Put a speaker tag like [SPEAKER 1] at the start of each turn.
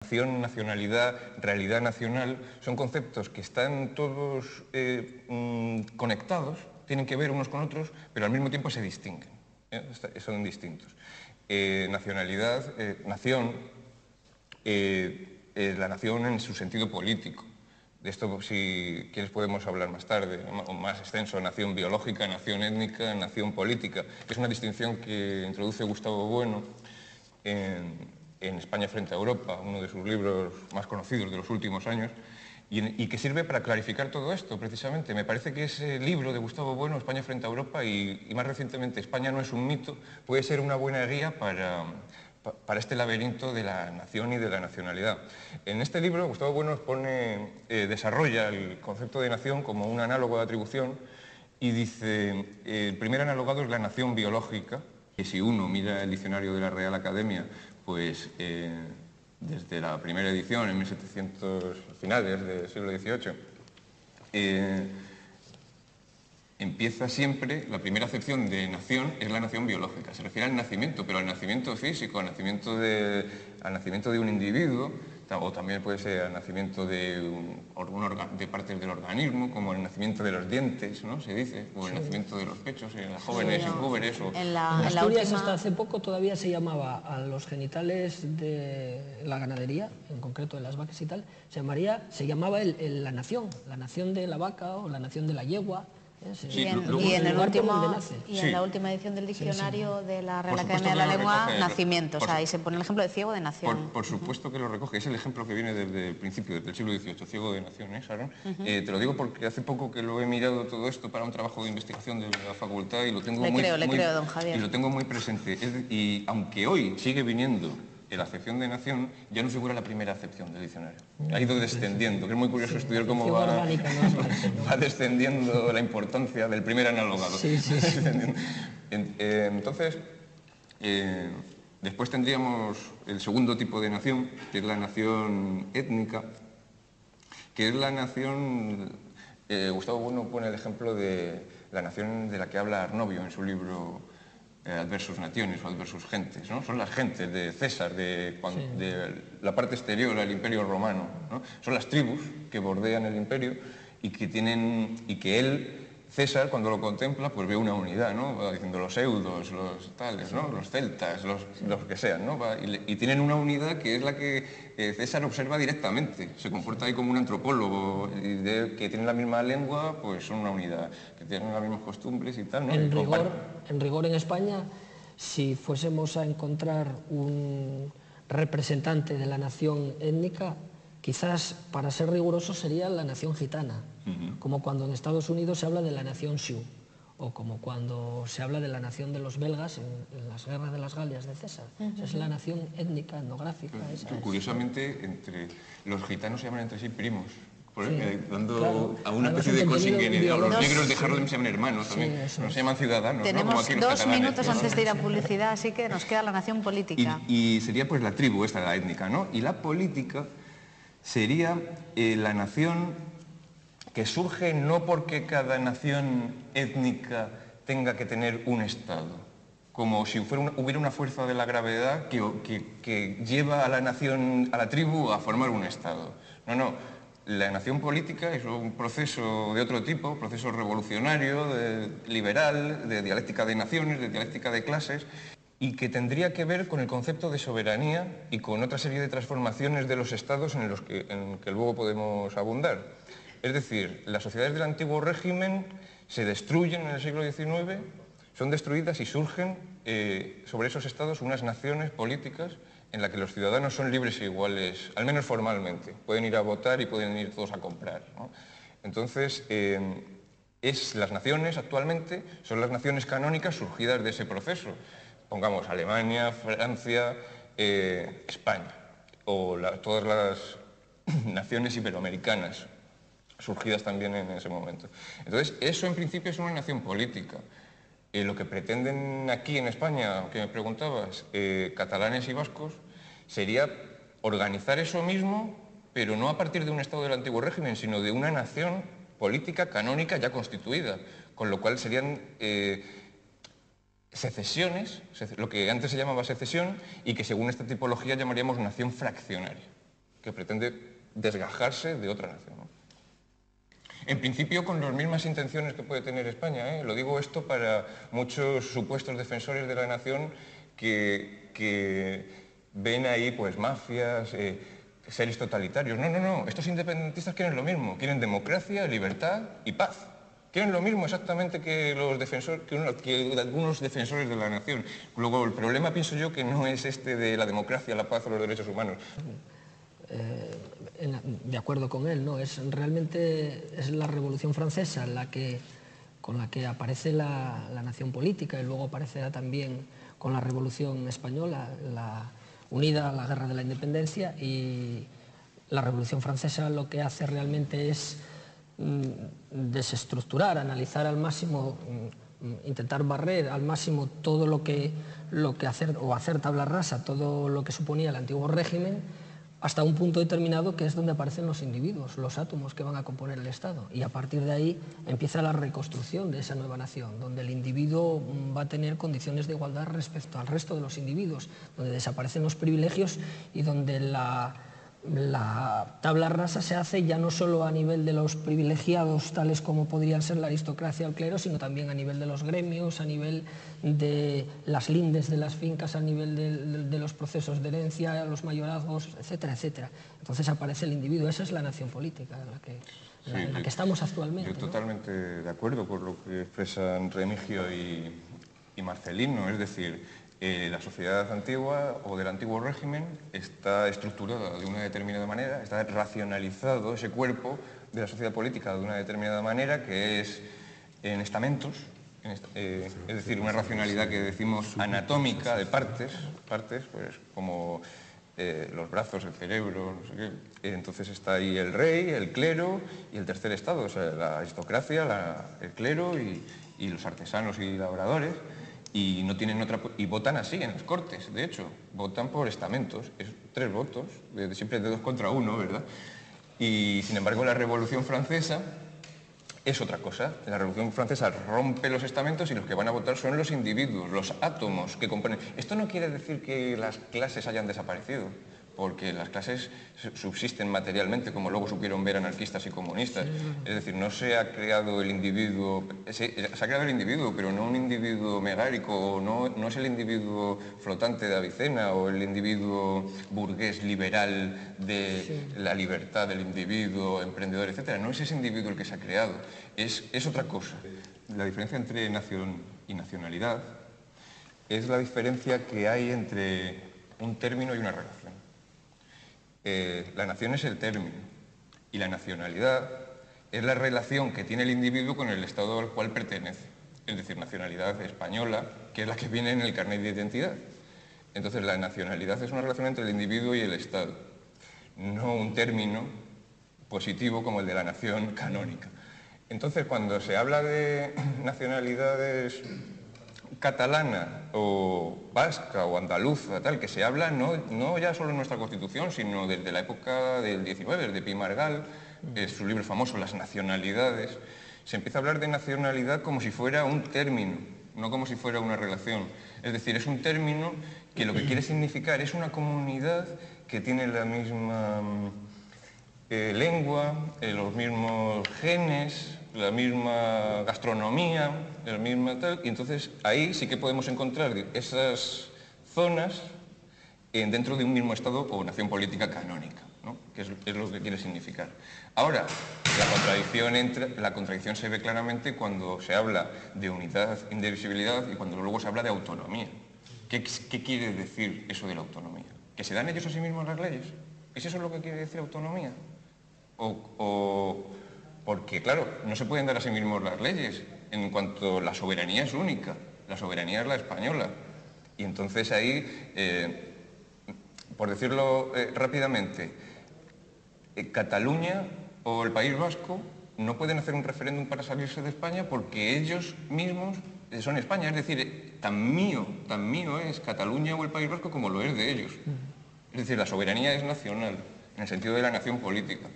[SPEAKER 1] Nación, nacionalidad, realidad nacional, son conceptos que están todos conectados, tienen que ver unos con otros, pero al mismo tiempo se distinguen, son distintos. Nacionalidad, nación, la nación en su sentido político. De esto, si quieres, podemos hablar más tarde, o más extenso, nación biológica, nación étnica, nación política. Es una distinción que introduce Gustavo Bueno en España frente a Europa, uno de sus libros más conocidos de los últimos años, y que sirve para clarificar todo esto, precisamente. Me parece que ese libro de Gustavo Bueno, España frente a Europa, y más recientemente, España no es un mito, puede ser una buena guía para este laberinto de la nación y de la nacionalidad. En este libro, Gustavo Bueno desarrolla el concepto de nación como un análogo de atribución y dice, el primer analogado es la nación biológica, que si uno mira el diccionario de la Real Academia, pues desde la primera edición, en 1700, finales del siglo XVIII, empieza siempre, la primera acepción de nación es la nación biológica. Se refiere al nacimiento, pero al nacimiento físico, al nacimiento de un individuo, o también puede ser al nacimiento de partes del organismo, como el nacimiento de los dientes, ¿no? Se dice, o el nacimiento de los pechos, en las jóvenes y jóvenes.
[SPEAKER 2] En Asturias hasta hace poco todavía se llamaba a los genitales de la ganadería, en concreto de las vacas y tal, se llamaba la nación de la vaca o la nación de la yegua.
[SPEAKER 3] Sí, y en la última edición del diccionario de la Real Academia de la Lengua, nacimiento, o sea, ahí se pone el ejemplo de ciego de nación.
[SPEAKER 1] Por supuesto que lo recoge, es el ejemplo que viene desde el principio, desde el siglo XVIII, ciego de nación, ¿eh, Sharon? Te lo digo porque hace poco que lo he mirado todo esto para un trabajo de investigación de la facultad y lo tengo
[SPEAKER 3] le creo, don Javier.
[SPEAKER 1] Y lo tengo muy presente. Y aunque hoy sigue viniendo la acepción de nación, ya no figura la primera acepción del diccionario. Ha ido descendiendo, que es muy curioso estudiar cómo va descendiendo la importancia del primer analogado. Entonces, después tendríamos el segundo tipo de nación, que es la nación étnica, que es la nación... Gustavo Bueno pone el ejemplo de la nación de la que habla Arnovio en su libro Adversus Nationes o Adversus Gentes, ¿no? Son las gentes de César, de la parte exterior del Imperio Romano, ¿no? Son las tribus que bordean el imperio y que él, César, cuando lo contempla, pues ve una unidad, ¿no? Va diciendo los eudos, los tales, ¿no? Los celtas, los que sean, ¿no? Y tienen una unidad que es la que César observa directamente. Se comporta ahí como un antropólogo, que tienen la misma lengua, pues son una unidad, que tienen las mismas costumbres y tal, ¿no?
[SPEAKER 2] En rigor en España, si fuésemos a encontrar un representante de la nación étnica, quizás, para ser riguroso, sería la nación gitana, como cuando en Estados Unidos se habla de la nación Sioux, o como cuando se habla de la nación de los belgas en las guerras de las Galias de César. Esa es la nación étnica, etnográfica.
[SPEAKER 1] Curiousamente, entre los gitanos se llaman entre sí primos, dando a una especie de consanguinidad. Los negros de Harlem se llaman hermanos también, no se llaman ciudadanos.
[SPEAKER 3] Tenemos,
[SPEAKER 1] ¿no? Como aquí los
[SPEAKER 3] 2
[SPEAKER 1] catalanes,
[SPEAKER 3] minutos antes de ir a publicidad, así que nos queda la nación política.
[SPEAKER 1] Y sería pues la tribu, esta, la étnica, ¿no? Y la política sería la nación que surge no porque cada nación étnica tenga que tener un Estado, como si hubiera una fuerza de la gravedad que lleva a la nación, a la tribu, a formar un Estado. No, la nación política es un proceso de otro tipo, proceso revolucionario, liberal, de dialéctica de naciones, de dialéctica de clases, y que tendría que ver con el concepto de soberanía y con otra serie de transformaciones de los estados en que luego podemos abundar. Es decir, las sociedades del antiguo régimen se destruyen en el siglo XIX, son destruidas y surgen sobre esos estados unas naciones políticas en las que los ciudadanos son libres e iguales, al menos formalmente. Pueden ir a votar y pueden ir todos a comprar, ¿no? Entonces, las naciones actualmente son las naciones canónicas surgidas de ese proceso. Pongamos Alemania, Francia, España, o todas las naciones iberoamericanas, surgidas también en ese momento. Entonces, eso en principio es una nación política. Lo que pretenden aquí en España, que me preguntabas, catalanes y vascos, sería organizar eso mismo, pero no a partir de un Estado del antiguo régimen, sino de una nación política canónica ya constituida, con lo cual serían secesiones, lo que antes se llamaba secesión, y que según esta tipología llamaríamos nación fraccionaria. que pretende desgajarse de otra nación, ¿no? En principio con las mismas intenciones que puede tener España, ¿eh? Lo digo esto para muchos supuestos defensores de la nación que ven ahí pues mafias, seres totalitarios. No, no, no, estos independentistas quieren lo mismo, quieren democracia, libertad y paz. Quieren lo mismo exactamente que algunos defensores de la nación. Luego, el problema, pienso yo, que no es este de la democracia, la paz o los derechos humanos.
[SPEAKER 2] De acuerdo con él, ¿no? Realmente es la Revolución Francesa con la que aparece la nación política, y luego aparecerá también con la Revolución Española, unida a la Guerra de la Independencia, y la Revolución Francesa lo que hace realmente es desestructurar, analizar al máximo, intentar barrer al máximo todo lo que hacer tabla rasa, todo lo que suponía el antiguo régimen, hasta un punto determinado que es donde aparecen los individuos, los átomos que van a componer el Estado. Y a partir de ahí empieza la reconstrucción de esa nueva nación, donde el individuo va a tener condiciones de igualdad respecto al resto de los individuos, donde desaparecen los privilegios y donde la tabla rasa se hace ya no solo a nivel de los privilegiados, tales como podrían ser la aristocracia o el clero, sino también a nivel de los gremios, a nivel de las lindes de las fincas, a nivel de los procesos de herencia, los mayorazgos, etcétera, etcétera. Entonces aparece el individuo. Esa es la nación política en la que estamos actualmente.
[SPEAKER 1] Yo totalmente de acuerdo con lo que expresan Remigio y Marcelino, es decir, la sociedad antigua o del antiguo régimen está estructurada de una determinada manera, está racionalizado ese cuerpo de la sociedad política de una determinada manera, que es en estamentos, es decir, una racionalidad que decimos anatómica de partes pues como los brazos, el cerebro, no sé qué. Entonces está ahí el rey, el clero y el tercer estado, o sea, la aristocracia, el clero y los artesanos y labradores. Y no tienen y votan así en las Cortes, de hecho, votan por estamentos, es 3 votos, siempre de 2 contra 1, ¿verdad? Y sin embargo la Revolución Francesa es otra cosa. La Revolución Francesa rompe los estamentos y los que van a votar son los individuos, los átomos que componen. Esto no quiere decir que las clases hayan desaparecido, porque las clases subsisten materialmente, como luego supieron ver anarquistas y comunistas. Es decir, no se ha creado el individuo, se ha creado el individuo, pero no un individuo megárico, no es el individuo flotante de Avicena o el individuo burgués liberal de la libertad del individuo, emprendedor, etc. No es ese individuo el que se ha creado, es otra cosa. La diferencia entre nación y nacionalidad es la diferencia que hay entre un término y una relación. La nación es el término y la nacionalidad es la relación que tiene el individuo con el Estado al cual pertenece, es decir, nacionalidad española, que es la que viene en el carnet de identidad. Entonces la nacionalidad es una relación entre el individuo y el Estado, no un término positivo como el de la nación canónica. Entonces cuando se habla de nacionalidades catalana o vasca o andaluza, tal, que se habla no ya solo en nuestra Constitución, sino desde la época del 19, desde Pi Margall, su libro famoso, Las nacionalidades, se empieza a hablar de nacionalidad como si fuera un término, no como si fuera una relación. Es decir, es un término que lo que quiere significar es una comunidad que tiene la misma lengua, los mismos genes, la misma gastronomía, la misma tal, y entonces ahí sí que podemos encontrar esas zonas dentro de un mismo Estado o nación política canónica, ¿no? Que es lo que quiere significar. Ahora, la contradicción se ve claramente cuando se habla de unidad, indivisibilidad y cuando luego se habla de autonomía. ¿Qué quiere decir eso de la autonomía? ¿Que se dan ellos a sí mismos las leyes? ¿Es eso lo que quiere decir autonomía? Porque, claro, no se pueden dar a sí mismos las leyes, en cuanto la soberanía es única, la soberanía es la española. Y entonces ahí, por decirlo rápidamente, Cataluña o el País Vasco no pueden hacer un referéndum para salirse de España porque ellos mismos son España. Es decir, tan mío es Cataluña o el País Vasco como lo es de ellos. Es decir, la soberanía es nacional, en el sentido de la nación política.